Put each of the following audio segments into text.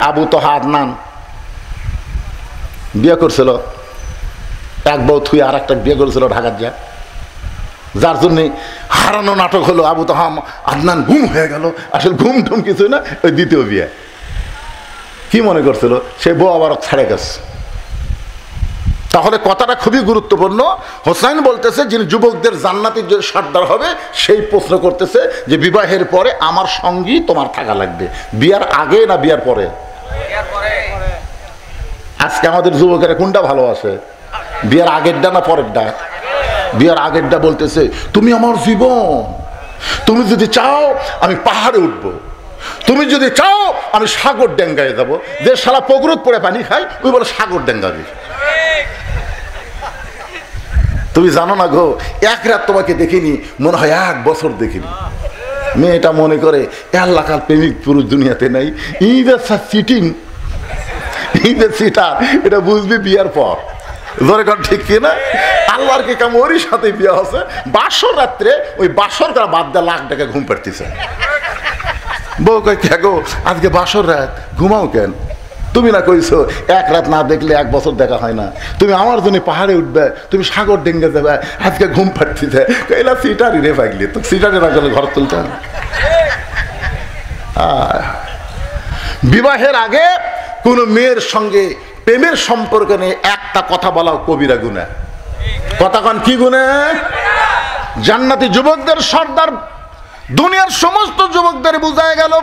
আবু তোহা আদনান বিয়ে করছিল, এক বউ থুই আর একটা বিয়ে করেছিল ঢাকার যা, যার জন্যে হারানো নাটক হলো। আবু তোহা আদনান ঘুম হয়ে গেল, আসলে ঘুম টুম কিছু না, ওই দ্বিতীয় বিয়ে। কি মনে করছিল সে বউ আবার ছেড়ে গেছে। তাহলে কথাটা খুবই গুরুত্বপূর্ণ। হোসাইন বলতেছে যিনি যুবকদের জান্নাতের যে সর্দার হবে সেই প্রশ্ন করতেছে যে বিবাহের পরে আমার সঙ্গী তোমার থাকা লাগবে, বিয়ার আগে না বিয়ার পরে? আজকে আমাদের যুবকেরা কোনটা ভালোবাসে, বিয়ার আগেরটা না পরেরটা? বিয়ার আগেরটা বলতেছে তুমি আমার জীবন, তুমি যদি চাও আমি পাহাড়ে উঠবো, তুমি যদি চাও আমি সাগর ডেঙ্গায় যাবো। যে শালা পুকুরত পড়ে পানি খায় ওই বলে সাগর ডেঙ্গাবি। তুমি জানো না গো, এক রাত তোমাকে দেখিনি, মনে হয় 1 বছর দেখিনি। মেয়েটা মনে করে আল্লাহ কাল প্রেমিক পুরুষ দুনিয়াতে নাই, চিটিং, চিটার। এটা বুঝবি বিয়ার পর। ধরে কর ঠিক কিনা? আল্লাহর কি কাম, ওরই সাথে বিয়ে হচ্ছে। বাসর রাত্রে ওই বাসর করা বাদ দেওয়া লাখ টাকা ঘুম পাড়তেছে। বউ কয় কে গো আজকে বাসর রাত, ঘুমাও কেন? তুমি না কইছো 1 রাত না দেখলে 1 বছর দেখা হয় না, তুমি আমার জন্য পাহাড়ে উঠবে, তুমি সাগর ডেঙ্গে যাবে, আজকে ঘুম পাড়তেছে। এলা সিটারি রে পাগলি, তো সিটারি না গেলে ঘর তুলতে। বিবাহের আগে কোন মেয়ের সঙ্গে প্রেমের সম্পর্ক নিয়ে একটা কথা বলাও কবিরা গুনাহ। কথা কন কি গুনাহ? জান্নাতি যুবকদের সর্দার দুনিয়ার সমস্ত যুবকদের বুঝায় গেল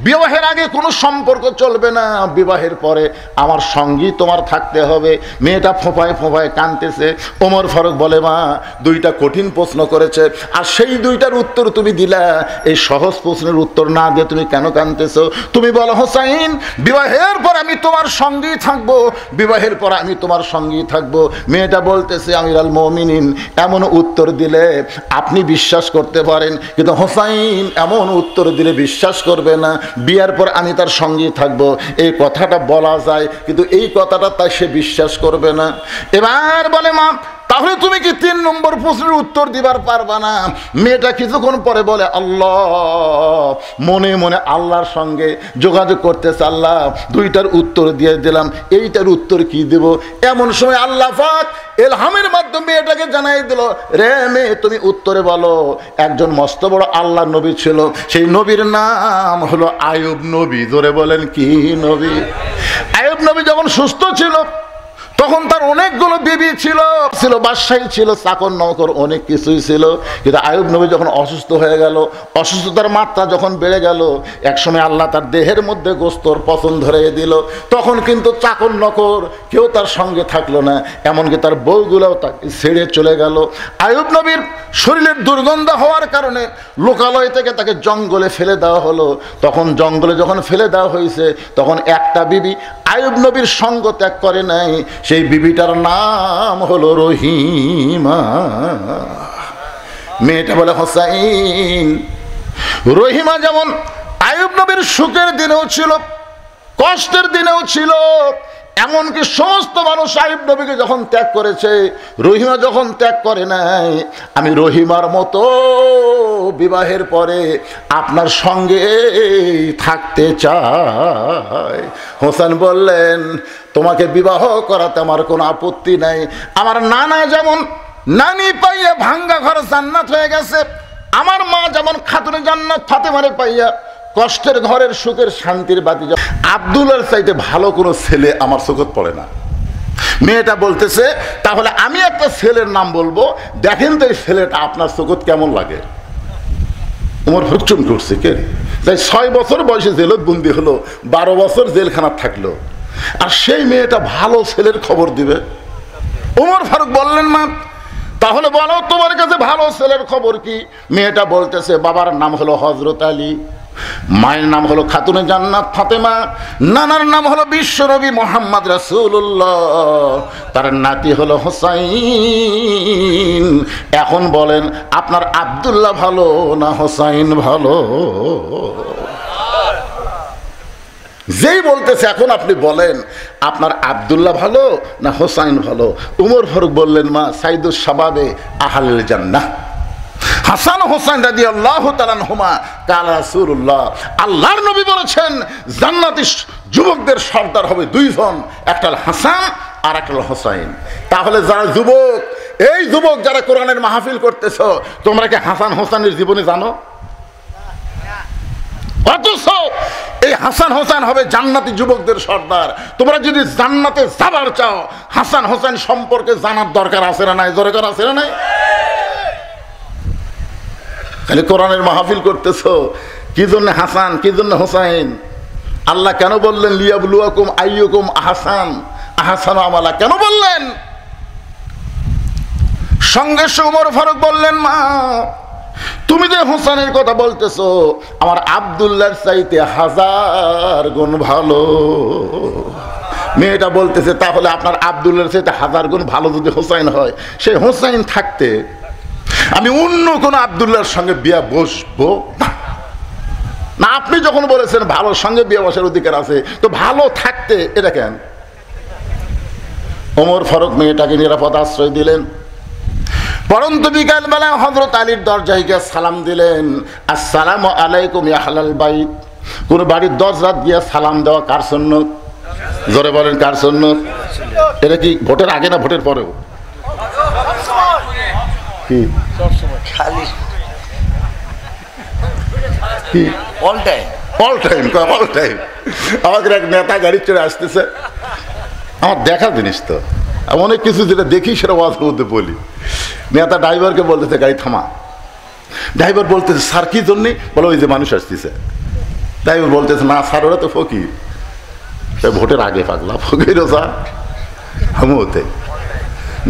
বিবাহের আগে কোনো সম্পর্ক চলবে না, বিবাহের পরে আমার সঙ্গী তোমার থাকতে হবে। মেয়েটা ফোঁপায় ফোঁপায় কাঁদতেছে। ওমর ফারুক বলে মা 2টা কঠিন প্রশ্ন করেছে আর সেই 2টার উত্তর তুমি দিলা, এই সহজ প্রশ্নের উত্তর না দিয়ে তুমি কেন কাঁদতেছো? তুমি বলো হোসাইন বিবাহের পর আমি তোমার সঙ্গী থাকবো, বিবাহের পর আমি তোমার সঙ্গী থাকবো। মেয়েটা বলতেছে আমিরুল মুমিনিন এমন উত্তর দিলে আপনি বিশ্বাস করতে পারেন, কিন্তু হোসাইন এমন উত্তর দিলে বিশ্বাস করবে না, বিয়ার পর আমি তার সঙ্গী থাকবো। এই কথাটা বলা যায়, কিন্তু এই কথাটা তাই সে বিশ্বাস করবে না। এবার বলে মা তাহলে তুমি কি 3 নম্বর প্রশ্নের উত্তর দিবার পারবা না? মেয়েটা কিছুক্ষণ পরে বলে আল্লাহ, মনে মনে আল্লাহর সঙ্গে যোগাযোগ করতেছে, আল্লাহ 2টার উত্তর দিয়ে দিলাম, এইটার উত্তর কি দেব? এমন সময় আল্লাহ পাক ইলহামের মাধ্যমে এটাকে জানাই দিল, রে মেয়ে তুমি উত্তরে বলো একজন মস্ত বড় আল্লাহ নবী ছিল, সেই নবীর নাম হলো আইয়ুব নবী। জোরে বলেন কি নবী? আইয়ুব নবী যখন সুস্থ ছিল তখন তার অনেকগুলো বিবি ছিল, বাদশাহী ছিল, চাকর নৌকর অনেক কিছুই ছিল। কিন্তু আইয়ুব নবী যখন অসুস্থ হয়ে গেল, অসুস্থতার মাত্রা যখন বেড়ে গেল, একসময় আল্লাহ তার দেহের মধ্যে গোস্তর পচন ধরে দিল। তখন কিন্তু চাকর নৌকর কেউ তার সঙ্গে থাকলো না, এমনকি তার বউগুলোও তাকে ছেড়ে চলে গেল। আইয়ুব নবীর শরীরের দুর্গন্ধ হওয়ার কারণে লোকালয় থেকে তাকে জঙ্গলে ফেলে দেওয়া হলো। তখন জঙ্গলে যখন ফেলে দেওয়া হয়েছে তখন একটা বিবি আইয়ুব নবীর সঙ্গ ত্যাগ করে নাই, সেই বিবিটার নাম হলো রহিমা। মেয়েটা বলে হোসাইন রহিমা যেমন আইয়ুব নবীর সুখের দিনেও ছিল, কষ্টের দিনেও ছিল, এমনকি সমস্ত মানুষ আইয়ুব নবীকে যখন ত্যাগ করেছে, রহিমা যখন ত্যাগ করে নাই, আমি রহিমার মতো বিবাহের পরে আপনার সঙ্গে থাকতে চাই। হোসেন বললেন তোমাকে বিবাহ করাতে আমার কোনো আপত্তি নাই। আমার নানা যেমন নানি পাইয়া ভাঙ্গা ঘর জান্নাত হয়ে গেছে, আমার মা যেমন খাতুনে জান্নাত ফাতেমারে পাইয়া কষ্টের ঘরের সুখের শান্তির বাতি, আব্দুল্লাহর চাইতে ভালো কোনো ছেলে আমার চোখত পড়ে না। মেয়েটা বলতেছে তাহলে আমি একটা ছেলের নাম বলবো, দেখেন তো এই ছেলেটা আপনার চোখত কেমন লাগে। ওমর ফুকচুম করছে কে তাই 6 বছর বয়সে জেলত বন্দি হলো, 12 বছর জেলখানা থাকলো, আর সেই মেয়েটা ভালো ছেলের খবর দিবে। ওমর ফারুক বললেন মা তাহলে বলো তোমার কাছে ভালো ছেলের খবর কি? মেয়েটা বলতেছে বাবার নাম হলো হযরত আলী, মায়ের নাম হলো খাতুনে জান্নাত ফাতেমা, নানার নাম হলো বিশ্বনবী মুহাম্মদ রাসূলুল্লাহ, তার নাতি হলো হোসাইন। এখন বলেন আপনার আব্দুল্লাহ ভালো না হোসাইন ভালো? যেই বলতেছে এখন আপনি বলেন আপনার আব্দুল্লাহ ভালো না হোসাইন ভালো? উমর ফারুক বললেন মা সাইদুস শাবাবে আহলুল জান্নাহ হাসান হোসেন রাদিয়াল্লাহু তাআলা আনহুমা কালা রাসূলুল্লাহ, আল্লাহর নবী বলেছেন জান্নাতি যুবকদের সর্দার হবে দুইজন, একটা হাসান আর একটা হোসাইন। তাহলে যারা যুবক, এই যুবক যারা কোরআনের মাহফিল করতেছ, তোমরা কি হাসান হোসেনের জীবনী জানো? অথচ এই হাসান হোসেন হবে জান্নাতি যুবকদের সর্দার। তোমরা যদি জান্নাতে যাবার চাও, হাসান হোসেন সম্পর্কে জানার দরকার আছে না নাই? দরকার আছে না নাই? খালি কোরআনের মাহফিল করতেছ, কি জন্য হাসান, কি জন্য হোসাইন? আল্লাহ কেন বললেন লিয়াবলুয়াকুম আইয়ুকুম আহসান আহসানু আমালা? কেন বললেন? সঙ্গে ওমর ফারুক বললেন, মা তুমি যে হোসেনের কথা বলতেছো, আমার আব্দুল্লাহর চাইতে 1000 গুণ ভালো। মেয়েটা বলতেছে, তাহলে আপনার আব্দুল্লাহর চাইতে 1000 গুণ ভালো যদি হোসেন হয়, সেই হোসেন থাকতে আমি অন্য কোন আব্দুল্লাহর সঙ্গে বিয়ে বসবো না। না, আপনি যখন বলেছেন ভালোর সঙ্গে বিয়ে বসার অধিকার আছে, তো ভালো থাকতে এটা কেন? ওমর ফারুক মেয়েটাকে নিরাপদ আশ্রয় দিলেন। পরন্তু বিকাল বেলায় হযরত আলীর দরজায় গিয়ে সালাম দিলেন, আসসালামু আলাইকুম ইয়া আহলাল বাইত। কোন বাড়ির দরজা দিয়ে সালাম দেওয়া কার সুন্নত? জোরে বলেন, কার সুন্নত? এটা কি ভোটের আগে না ভোটের পরেও? কি all time? All time, all time. আমাদের এক নেতা গাড়ি চড়ে আসতেছে, আমার দেখা জিনিস তো, অনেক কিছু যেটা দেখি সেটা ওয়াজের মধ্যে বলি। নেতা ড্রাইভারকে বলতেছে গাড়ি থামা। ড্রাইভার বলতেছে, স্যার কি জন্যে? বলো ওই যে মানুষ আসতেছে। ড্রাইভার বলতেছে, না স্যার ওরা তো ফকির। ভোটের আগে পাগলা, ফকির স্যার হামুতে।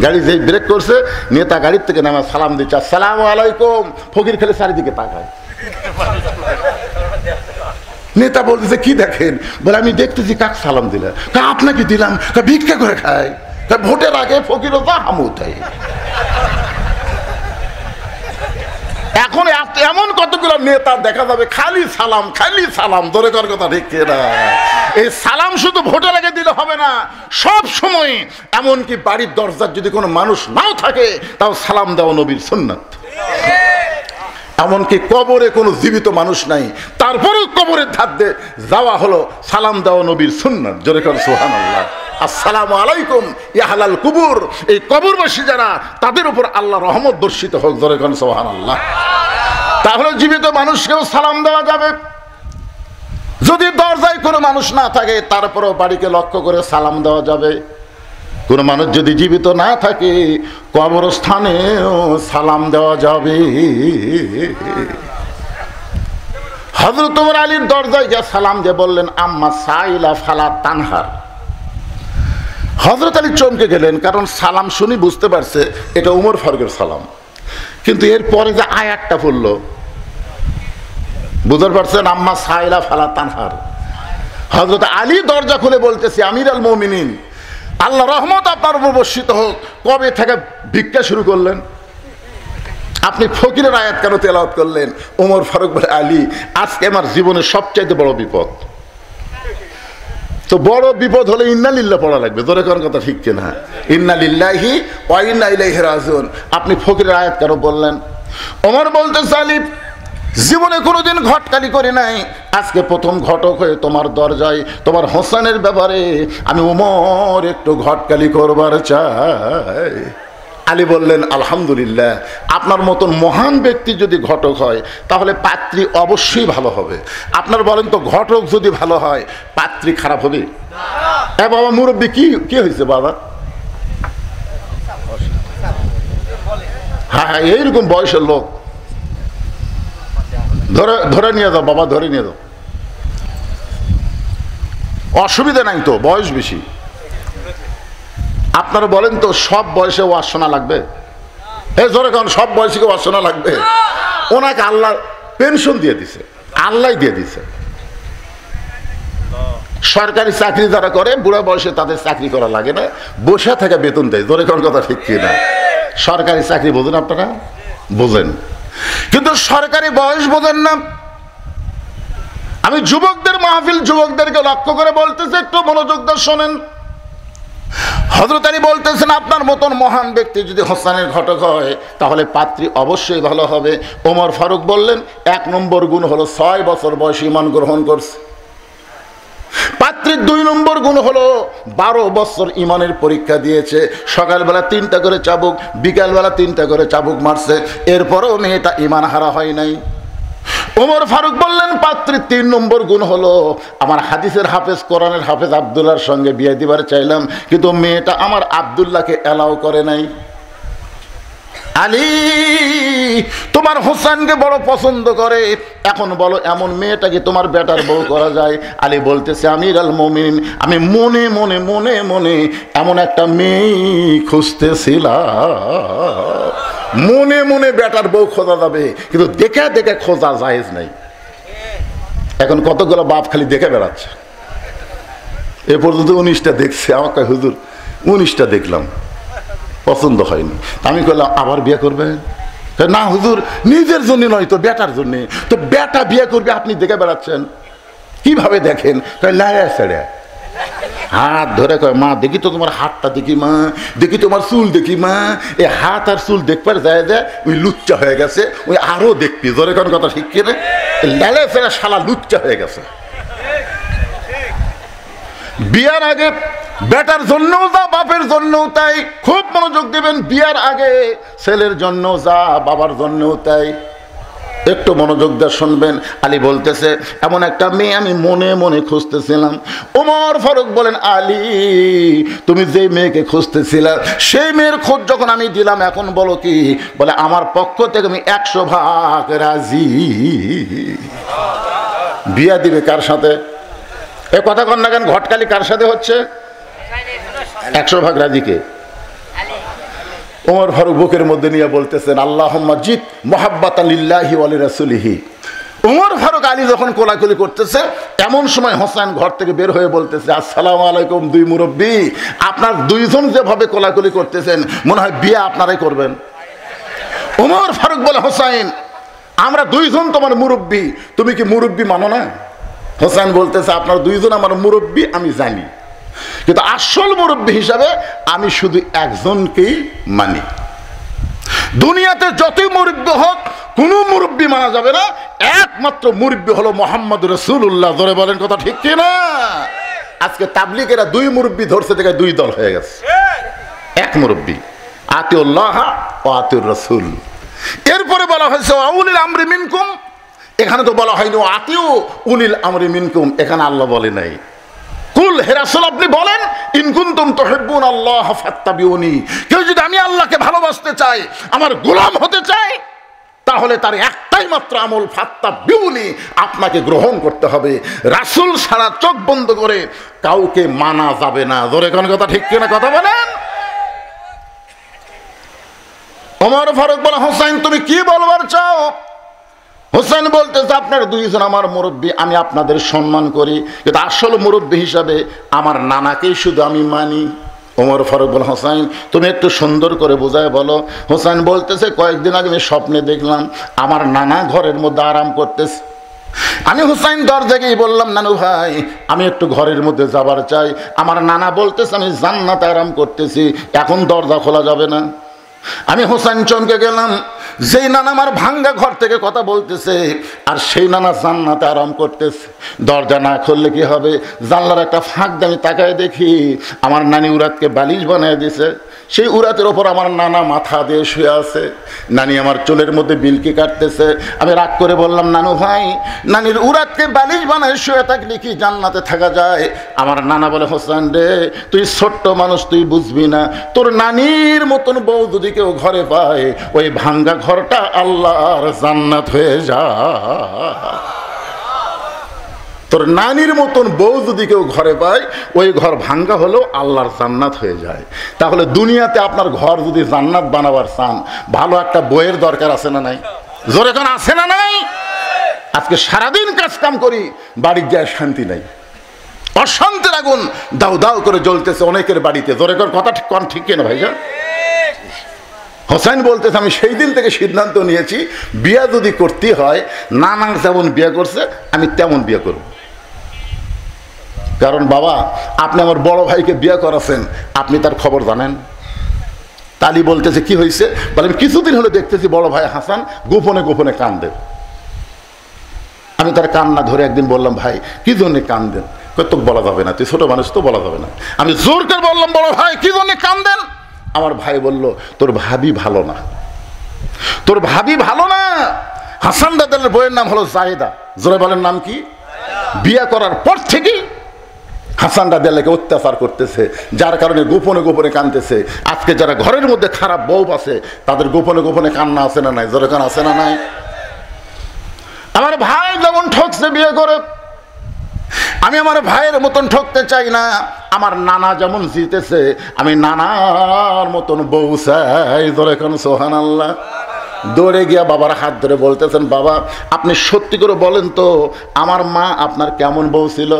গাড়ি যেই ব্রেক করছে, নেতা গাড়ির থেকে নামা সালাম দিচ্ছে, আসসালামু আলাইকুম। ফকির খেলে চারিদিকে তাকায়। নেতা বলতেছে, কি দেখেন? বলে আমি দেখতেছি কাক সালাম দিলেন। আপনাকে দিলাম, ভিক্ষা করে খায়। ভোটের আগে ফকির হামুতে। এখন এমন কতগুলো নেতা দেখা যাবে খালি সালাম, খালি সালাম। ধরে কর কথা ঠিক না? এই সালাম শুধু ভোটের আগে দিলে হবে না, সব সময়। এমনকি বাড়ির দরজার যদি কোনো মানুষ নাও থাকে, তাও সালাম দেওয়া নবীর সুন্নাত। এমনকি কবরে কোনো জীবিত মানুষ নাই, তারপরেও কবরের ধার দিয়ে যাওয়া হলো সালাম দেওয়া নবীর সুন্নাত। জোরে কর সুবহানাল্লাহ। আসসালামু আলাইকুম ইয়া আহলাল কুবুর। এই কবরবাসী যারা, তাদের উপর আল্লাহ রহমত বর্ষিত হোক। জোরে কর সুবহানাল্লাহ। তাহলে জীবিত মানুষকেও সালাম দেওয়া যাবে। যদি দরজায় কোনো মানুষ না থাকে, তারপরেও বাড়িকে লক্ষ্য করে সালাম দেওয়া যাবে। কোনো মানুষ যদি জীবিত না থাকে, কবরস্থানেও সালাম দেওয়া যাবে। হযরত ওমর আলীর দরজায় গিয়ে সালাম দিয়ে বললেন, আম্মা সাইলা ফালা তানহার। হযরত আলী চমকে গেলেন, কারণ সালাম শুনি বুঝতে পারছে এটা ওমর ফারুকের সালাম। কিন্তু এরপরে যে আয়াতটা পড়লো, বুঝতে পারছেন? আম্মা সাইলা ফালা তানহার। হযরত আলী দরজা খুলে বলতেছে, আমির আল মুমিনিন, আল্লাহ রহমত আপনার উপর বর্ষিত হোক। কবে থেকে ভিক্ষা শুরু করলেন? আপনি ফকিরের আয়াত কেন তেলাওয়াত করলেন? ওমর ফারুক বলে, আলী, আজকে আমার জীবনের সবচাইতে বড় বিপদ। তো বড় বিপদ হলে ইন্না লিল্লাহ পড়া লাগবে। জোরে কোন কথা ঠিক কিনা? ইন্না লিল্লাহি ওয়া ইন্না ইলাইহি রাজিউন। আপনি ফকিরের আয়াত কেন বললেন? ওমর বলতেছে, আলী, জীবনে কোনোদিন ঘটকালি করি নাই, আজকে প্রথম ঘটক হয়ে তোমার দরজায় তোমার হোসেনের ব্যাপারে আমি ওমর একটু ঘটকালি করবার চাই। আলী বললেন, আলহামদুলিল্লাহ, আপনার মতন মহান ব্যক্তি যদি ঘটক হয়, তাহলে পাত্রী অবশ্যই ভালো হবে। আপনার বলেন তো, ঘটক যদি ভালো হয়, পাত্রী খারাপ হবে? হ্যাঁ বাবা, মুরব্বী, কি হয়েছে বাবা? হ্যাঁ হ্যাঁ, এইরকম বয়সের লোক ধরে নিয়ে যাও বাবা, ধরে নিয়ে যাও, অসুবিধা নাই তো, বয়স বেশি। আপনারা বলেন তো, সব বয়সে ওয়াজ শোনা লাগবে? জোরে কারণ সব বয়সে ওয়াজ শোনা লাগবে? ওনাকে আল্লাহ পেনশন দিয়ে দিছে, আল্লাহ দিয়ে দিছে। সরকারি চাকরি যারা করে, বুড়া বয়সে তাদের চাকরি করা লাগে না, বসে থেকে বেতন দেয়। জোরে কারণ কথা ঠিক কিনা? সরকারি চাকরি বোঝেন আপনারা? বোঝেন, কিন্তু সরকারি বয়স বোঝেন না। আমি যুবকদের মাহফিল, যুবকদেরকে লক্ষ্য করে বলতেছি, একটু মনোযোগ দিয়ে শোনেন। হযরত আলী বলতেছেন, আপনার মতন মহান ব্যক্তি যদি হোসেনের ঘটক হয়, তাহলে পাত্রী অবশ্যই ভালো হবে। ওমর ফারুক বললেন, 1 নম্বর গুণ হলো 6 বছর বয়সে ঈমান গ্রহণ করছে। পাত্রীর 2 নম্বর গুণ হলো 12 বছর ইমানের পরীক্ষা দিয়েছে, সকালবেলা 3টা করে চাবুক, বিকালবেলা 3টা করে চাবুক মারছে, এরপরেও মেয়েটা ইমান হারা হয় নাই। ওমর ফারুক বললেন পাত্রীর 3 নম্বর গুণ হলো আমার হাদিসের হাফেজ, কোরআনের হাফেজ আব্দুল্লাহর সঙ্গে বিয়ে দিবার চাইলাম, কিন্তু মেয়েটা আমার আব্দুল্লাহকে অ্যালাউ করে নাই। আলী তোমার হোসেনকে বড় পছন্দ করে, এখন বলো এমন মেয়েটাকে তোমার বেটার বউ করা যায়? আলী বলতেছে আমির আল মুমিনিন, আমি মনে মনে মনে মনে এমন একটা মেয়ে খুঁজতেছিলাম। মনে মনে বেটার বউ খোঁজা যাবে, কিন্তু দেখে দেখে খোঁজা জায়েজ নাই। এখন কতগুলো বাপ খালি দেখে বেড়াচ্ছে। এ পর্যন্ত 19টা দেখছে, আমাকে হুজুর 19টা দেখলাম, পছন্দ হয়নি। আমি বললাম আবার বিয়ে করবেন? না হুজুর, নিজের জন্য নয় তো বেটার জন্য। তো বেটা বিয়ে করবে, আপনি দেখে বেড়াচ্ছেন, কিভাবে দেখেন? লায়া ছেড়ে হাত ধরে কয় মা দেখি তো তোমার হাতটা দেখি, মা দেখি তোমার চুল দেখি, মা এই হাত আর চুল দেখবার যায় যায় ওই লুচ্চা হয়ে গেছে, ওই আরো দেখবি। ধরে কোন কথা ঠিক কিনা? লালে ছেড়ে শালা লুচ্চা হয়ে গেছে। বিয়ার আগে বেটার জন্যও যা, বাপের জন্যও তাই। খুব মনোযোগ দেবেন, বিয়ার আগে ছেলের জন্য যা, বাবার জন্যও তাই। একটু মনোযোগ দিয়ে শুনবেন। আলী বলতেছে এমন একটা মেয়ে আমি মনে মনে খুঁজতেছিলাম। ওমর ফারুক বলেন আলী তুমি যে মেয়েকে খুঁজতেছিলা সেই মেয়ের খোঁজ যখন আমি দিলাম, এখন বলো কি? বলে আমার পক্ষ থেকে আমি 100 ভাগ রাজি। বিয়া দিবে কার সাথে? এ কথা কন না কেন? ঘটকালি কার সাথে হচ্ছে? 100 ভাগ রাজিকে ওমর ফারুক বুকের মধ্যে নিয়ে বলতেছেন আল্লাহুম্মা জিদ মুহাব্বাতান লিল্লাহি ওয়া লিরাসূলিহি। ওমর ফারুক আলী যখন কোলাকুলি করতেছে, এমন সময় হোসেন ঘর থেকে বের হয়ে বলতেছে আসসালামু আলাইকুম। 2 মুরব্বী, আপনার 2 জন যেভাবে কোলাকুলি করতেছেন মনে হয় বিয়ে আপনারাই করবেন। ওমর ফারুক বলে হোসেন আমরা 2 জন তোমার মুরব্বী, তুমি কি মুরব্বী মানো না? হোসেন বলতেছে আপনার 2 জন আমার মুরব্বী আমি জানি, কিন্তু আসল মুরব্বী হিসাবে আমি শুধু একজনকেই মানি। দুনিয়াতে যতই মুরব্বী হোক কোন মুরব্বী মানা যাবে না, একমাত্র মুরব্বী হলো মুহাম্মদ রাসূলুল্লাহ। ধরে বলেন কথা ঠিক কি না? আজকে তাবলীগেরা 2 মুরব্বী ধরছে, থেকে 2 দল হয়ে গেছে। এক মুরব্বী, আতিউল্লাহ ওয়া আতিউর রাসূল। এরপরে বলা হয়েছে উলিল আমরি মিনকুম, এখানে তো বলা হয়নি আতিউ উলিল আমরি মিনকুম, এখানে আল্লাহ বলে নাই। কুল হে রাসূল আপনি বলেন ইন কুনতুম তুহিব্বুনাল্লাহ ফাত্তাবিউনি, কেউ যদি আমি আল্লাহকে ভালোবাসতে চাই, আমার গোলাম হতে চাই, তাহলে তার একটাই মাত্র আমল ফাত্তাবিউনি, আপনাকে গ্রহণ করতে হবে। রাসূল ছাড়া চোখ বন্ধ করে কাউকে মানা যাবে না। জোরে কোন কথা ঠিক কিনা কথা বলেন? ওমর ফারুক বলে হোসেন তুমি কি বলবার চাও? হোসেন বলতেছে আপনার 2 জন আমার মুরব্বী, আমি আপনাদের সম্মান করি, কিন্তু আসল মুরব্বী হিসাবে আমার নানাকেই শুধু আমি মানি। ওমর ফারুক বলে হোসেন তুমি একটু সুন্দর করে বোঝায় বলো। হোসেন বলতেছে কয়েকদিন আগে আমি স্বপ্নে দেখলাম আমার নানা ঘরের মধ্যে আরাম করতেছে। আমি হোসেন দরজা গিয়ে বললাম নানু ভাই আমি একটু ঘরের মধ্যে যাবার চাই। আমার নানা বলতেছে আমি জান্নাতে আরাম করতেছি, এখন দরজা খোলা যাবে না। আমি হোসেন চমকে গেলাম, যেই নানা আমার ভাঙ্গা ঘর থেকে কথা বলতেছে আর সেই নানা জান্নাতে আরাম করতেছে। দরজা না খুললে কি হবে? জানলার একটা ফাঁক দিয়ে আমি তাকায় দেখি আমার নানি উরাতকে বালিশ বানিয়ে দিছে। সেই উরাতের ওপর আমার নানা মাথা দিয়ে শুয়ে আছে, নানি আমার চুলের মধ্যে বিলকি কাটতেছে। আমি রাগ করে বললাম নানু ভাই নানির উরাতকে বালিশ বানায় শুয়ে থাকলে কি জান্নাতে থাকা যায়? আমার নানা বলে হোসেন রে তুই ছোট্ট মানুষ, তুই বুঝবি না, তোর নানির মতন বউ যদি কেউ ঘরে পায় ওই ভাঙ্গা ঘরটা আল্লাহর জান্নাত হয়ে যায়। তোর নানির মতন বউ যদি কেউ ঘরে পায় ওই ঘর ভাঙ্গা হলেও আল্লাহর জান্নাত হয়ে যায়। তাহলে দুনিয়াতে আপনার ঘর যদি জান্নাত বানাবার চান, ভালো একটা বইয়ের দরকার আছে না নাই? জোরে কোন আছে না নাই? আজকে সারাদিন কাজ কাম করি, বাড়ির যায় শান্তি নাই, অশান্তির আগুন দাউ দাউ করে জ্বলতেছে অনেকের বাড়িতে। জোরে কোন কথা ঠিক কিনা ভাইজান? হোসেন বলতেছে আমি সেই দিন থেকে সিদ্ধান্ত নিয়েছি বিয়া যদি করতে হয় নানা যেমন বিয়ে করছে আমি তেমন বিয়ে করব। কারণ বাবা আপনি আমার বড় ভাইকে বিয়ে করাছেন, আপনি তার খবর জানেন। তালি বলতেছে কি হয়েছে? বলে আমি কিছুদিন হলে দেখতেছি বড় ভাই হাসান গোপনে গোপনে কান্দে। আমি তার কান্না ধরে একদিন বললাম ভাই কি জন্য কান্দেন? তোকে বলা যাবে না, তুই ছোট মানুষ, তো বলা যাবে না। আমি জোর করে বললাম, বড় ভাই কি জন্য কান্দেন? আমার ভাই বলল, তোর ভাবি ভালো না, তোর ভাবি ভালো না। হাসান দাদালের বইয়ের নাম হলো জায়েদা। জোরে বলেন নাম কি? বিয়ে করার পর থেকেই হাসান দাদাকে অত্যাচার করতেছে, যার কারণে গোপনে গোপনে কাঁদতেছে। আজকে যারা ঘরের মধ্যে খারাপ বউ আছে তাদের গোপনে গোপনে কান্না আছে না নাই? জোরে কান আছে না নাই? আমার ভাই যেমন ঠকছে বিয়ে করে, আমি আমার ভাইয়ের মতন ঠকতে চাই না। আমার নানা যেমন জিতেছে, আমি নানার মতন বউ চাই। ধরে কোন সুবহানাল্লাহ। দৌড়ে গিয়া বাবার হাত ধরে বলতেছেন, বাবা আপনি সত্যি করে বলেন তো, আমার মা আপনার কেমন বউ ছিল?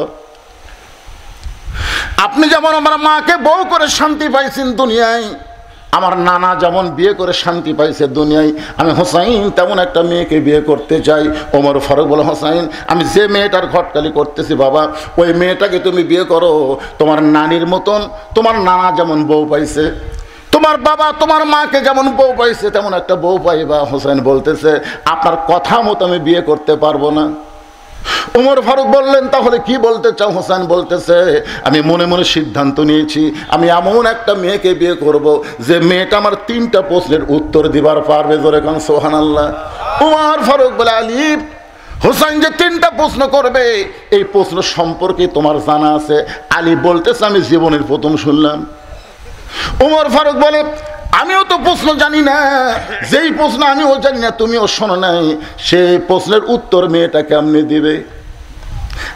আপনি যেমন আমার মাকে বউ করে শান্তি পাইছেন দুনিয়ায়, আমার নানা যেমন বিয়ে করে শান্তি পাইছে দুনিয়ায়, আমি হোসাইন তেমন একটা মেয়েকে বিয়ে করতে চাই। ওমর ফারুক বলে, হোসাইন আমি যে মেয়েটার ঘটকালি করতেছি বাবা, ওই মেয়েটাকে তুমি বিয়ে করো। তোমার নানির মতন তোমার নানা যেমন বউ পাইছে, তোমার বাবা তোমার মাকে যেমন বউ পাইছে তেমন একটা বউ পাইবা। হোসেন বলতেছে, আপনার কথা মতো আমি বিয়ে করতে পারবো না। ওমর ফারুক বললেন, তাহলে কি বলতে চাও? হোসেন বলতেছে, আমি মনে মনে সিদ্ধান্ত নিয়েছি, আমি এমন একটা মেয়েকে বিয়ে করব যে মেয়েটা আমার 3টা প্রশ্নের উত্তর দিবার পারবে। জোরে কোন সুবহানাল্লাহ। ওমর ফারুক বলে, আলী হোসেন যে 3টা প্রশ্ন করবে এই প্রশ্ন সম্পর্কে তোমার জানা আছে? আলী বলতেছে, আমি জীবনের প্রথম শুনলাম। ওমর ফারুক বলে, আমিও তো প্রশ্ন জানি না, যেই প্রশ্ন আমিও জানি না তুমিও শোনো নাই, সেই প্রশ্নের উত্তর মেয়েটা কেমনে দিবে?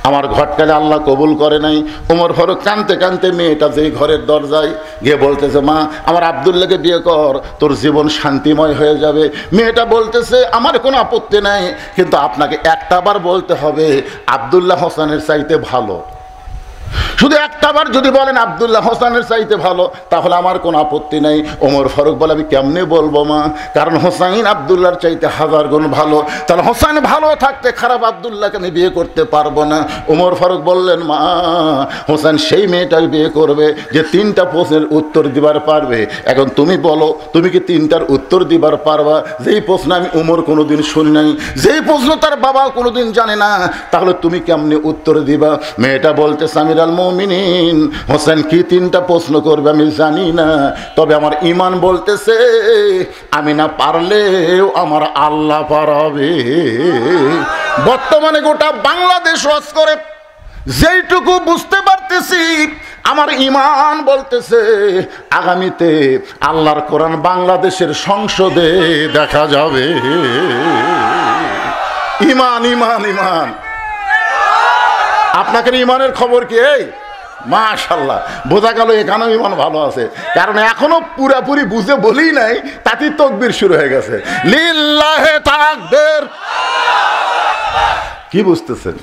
আমার ঘটকালে আল্লাহ কবুল করে নাই। ওমর ফারুক কানতে কানতে মেয়েটা যেই ঘরের দরজায় গিয়ে বলতেছে, মা আমার আব্দুল্লাহকে বিয়ে কর, তোর জীবন শান্তিময় হয়ে যাবে। মেয়েটা বলতেছে, আমার কোনো আপত্তি নাই, কিন্তু আপনাকে একটা বার বলতে হবে আব্দুল্লাহ হোসেনের চাইতে ভালো। শুধু একটাবার যদি বলেন আব্দুল্লাহ হোসেনের চাইতে ভালো, তাহলে আমার কোনো আপত্তি নাই। ওমর ফারুক বলে, আমি কেমনে বলবো মা, কারণ হোসাইন আব্দুল্লাহর চাইতে 1000 গুণ ভালো, তাহলে হোসেন ভালো থাকতে খারাপ আব্দুল্লাহকে আমি বিয়ে করতে পারবো না। ওমর ফারুক বললেন, মা হোসেন সেই মেয়েটাই বিয়ে করবে যে 3টা প্রশ্নের উত্তর দিবার পারবে। এখন তুমি বলো, তুমি কি 3টার উত্তর দিবার পারবা? যেই প্রশ্ন আমি ওমর কোনোদিন শুনি নাই, যেই প্রশ্ন তার বাবা কোনোদিন জানে না, তাহলে তুমি কেমনে উত্তর দিবা? মেয়েটা বলতেছে, আমিরুল মুমিনিন হোসেন কি 3টা প্রশ্ন করবে আমি জানি না, তবে আমার ঈমান বলতেছে আমি না পারলেও আমার আল্লাহ পারাবে। বর্তমানে গোটা বাংলাদেশ ওয়াজ করে, যেইটুকু বুঝতে পারতেছি আমার ঈমান বলতেছে আগামীতে আল্লাহর কোরআন বাংলাদেশের সংসদে দেখা যাবে। ঈমান ঈমান ঈমান। আপনাকে ঈমানের খবর কি? এই মাশাআল্লাহ, বোঝা গেল এখানেও ঈমান ভালো আছে, কারণ এখনো পুরাপুরি বুঝে বলি নাই, তাতেই তাকবীর শুরু হয়ে গেছে। লিল্লাহে তাকবীর। কি বুঝতেছেন?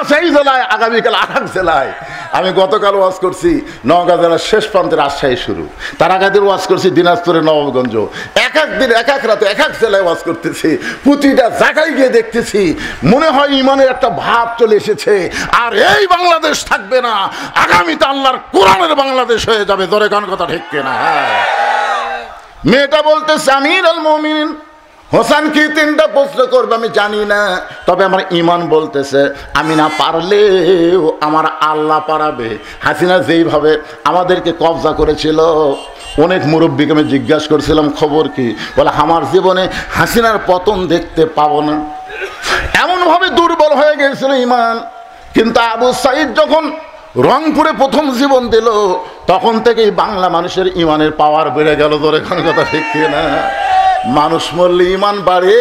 সেই জেলায় আগামীকাল আরেক জেলায়। আমি গতকাল ওয়াজ করছি নওগাঁ জেলার শেষ প্রান্তে রাজশাহী শুরু, তার আগে দিন ওয়াজ করছি দিনাজপুরের নবাবগঞ্জ। এক এক দিন এক এক রাতে এক এক জেলায় ওয়াজ করতেছি, প্রতিটা জায়গায় গিয়ে দেখতেছি মনে হয় ইমানের একটা ভাব চলে এসেছে। আর এই বাংলাদেশ থাকবে না, আগামীতে আল্লাহর কোরআনের বাংলাদেশ হয়ে যাবে। ধরে কোন কথা ঠিক কিনা? মেয়েটা বলতেছে, আমিরুল মুমিনিন হোসেন কি 3টা প্রশ্ন করবে আমি জানি না, তবে আমার ঈমান বলতেছে আমি না পারলেও আমার আল্লাহ পারাবে। হাসিনা যেইভাবে আমাদেরকে কবজা করেছিল, অনেক মুরব্বীকে আমি জিজ্ঞাসা করছিলাম খবর কি, বলে আমার জীবনে হাসিনার পতন দেখতে পাবো না। এমনভাবে দুর্বল হয়ে গেছিল ঈমান। কিন্তু আবু সাঈদ যখন রংপুরে প্রথম জীবন দিল, তখন থেকেই বাংলা মানুষের ঈমানের পাওয়ার বেড়ে গেল। ধরে কোন কথা ঠিক কিনা? মানুষ মরলে ঈমান বাড়ে,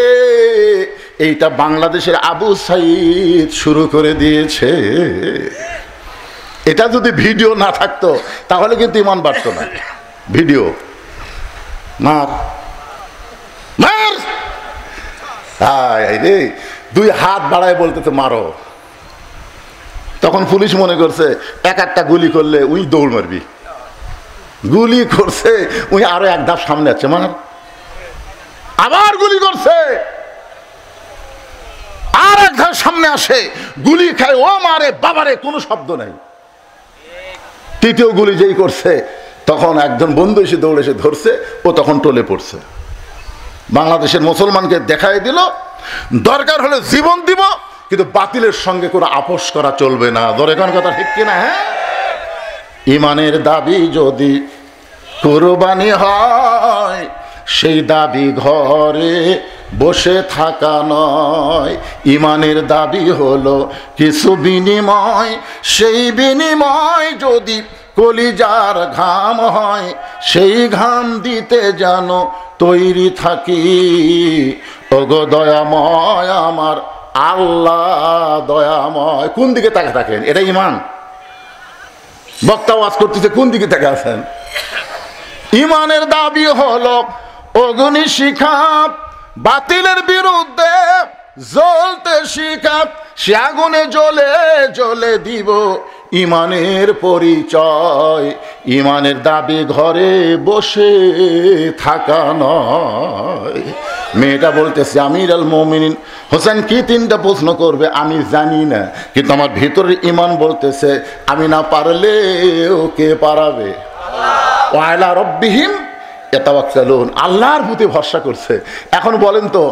এইটা বাংলাদেশের আবু সাঈদ শুরু করে দিয়েছে। এটা যদি ভিডিও না থাকতো তাহলে কিন্তু ঈমান বাড়তো না। ভিডিও মার মার, রে 2 হাত বাড়ায় বলতেছে মারো। তখন পুলিশ মনে করছে এক একটা গুলি করলে উই দৌড় মারবি, গুলি করছে উই আরো এক ধাপ সামনে আছে, মার। আবার গুলি করছে, আর এক ধাপ সামনে আসে, গুলি খায়, ও মারে বাবারে, কোনো শব্দ নাই। 3য় গুলি যেই করছে, তখন একজন বন্ধু এসে দৌড়ে এসে ধরছে, ও তখন টলে পড়ছে। বাংলাদেশের মুসলমানকে দেখাই দিল দরকার হলে জীবন দিব, কিন্তু বাতিলের সঙ্গে কোনো আপোষ করা চলবে না। ধরে কোন কথা ঠিক কিনা? হ্যাঁ, ইমানের দাবি যদি কুরবানি হয়, সেই দাবি ঘরে বসে থাকা নয়। ইমানের দাবি হলো কিছু বিনিময়, সেই বিনিময় যদি কলিজার ঘাম হয়, সেই ঘাম দিতে যেন তৈরি থাকি। ওগো দয়াময় আমার আল্লাহ দয়াময়। কোন দিকে তাকে থাকেন? এটা ইমান। বক্তা ওয়াজ করতেছে, কোন দিকে তাকে আছেন? ইমানের দাবি হলো অগ্নি শিখা, বাতিলের বিরুদ্ধে জ্বলতে শিখা, সে আগুনে জ্বলে জ্বলে দিব ইমানের পরিচয়। ইমানের দাবি ঘরে বসে থাকা নয়। মেয়েটা বলতেছে, আমির আল মুমিনিন হোসেন কি 3টা প্রশ্ন করবে আমি জানি না, কিন্তু আমার ভিতরের ইমান বলতেছে আমি না পারলে ওকে পারাবে। ওয়ালা রব্বিহিম ইয়াতাওয়াক্কালুন, আল্লাহর প্রতি ভরসা করছে। এখন বলেন তো,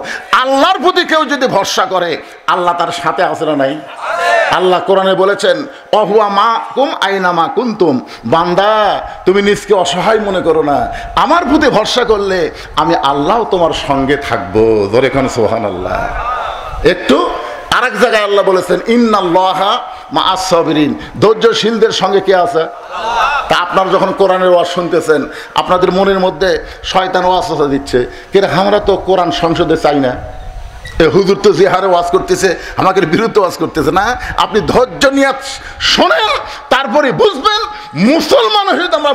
আল্লাহর প্রতি কেউ যদি ভরসা করে, আল্লাহ তার সাথে আছে না নাই? আল্লাহ কোরআনে বলেছেন, অহুয়া মা কুম আইনা মা কুনতুম, বান্দা তুমি নিজকে অসহায় মনে করো না, আমার প্রতি ভরসা করলে আমি আল্লাহ তোমার সঙ্গে থাকবো। ধরে খান সুবহানাল্লাহ। একটু আরেক জায়গায় আল্লাহ বলেছেন, ইন্নাল্লাহা মা'আস সাবিরিন, ধৈর্যশীলদের সঙ্গে কে আছে? তা আপনারা যখন কোরআনের ওয়াজ শুনতেছেন, আপনাদের মনের মধ্যে শয়তান ওয়াসওয়াসা দিচ্ছে, কিন্তু আমরা তো কোরআন সংসদে চাই না, হুজুর তো যে হারে ওয়াজ করতেছে আমাদের বিরুদ্ধে ওয়াজ করতেছে না। আপনি ধৈর্য নিয়ে শোনেন, তারপরে বুঝবেন মুসলমান হয়ে আমরা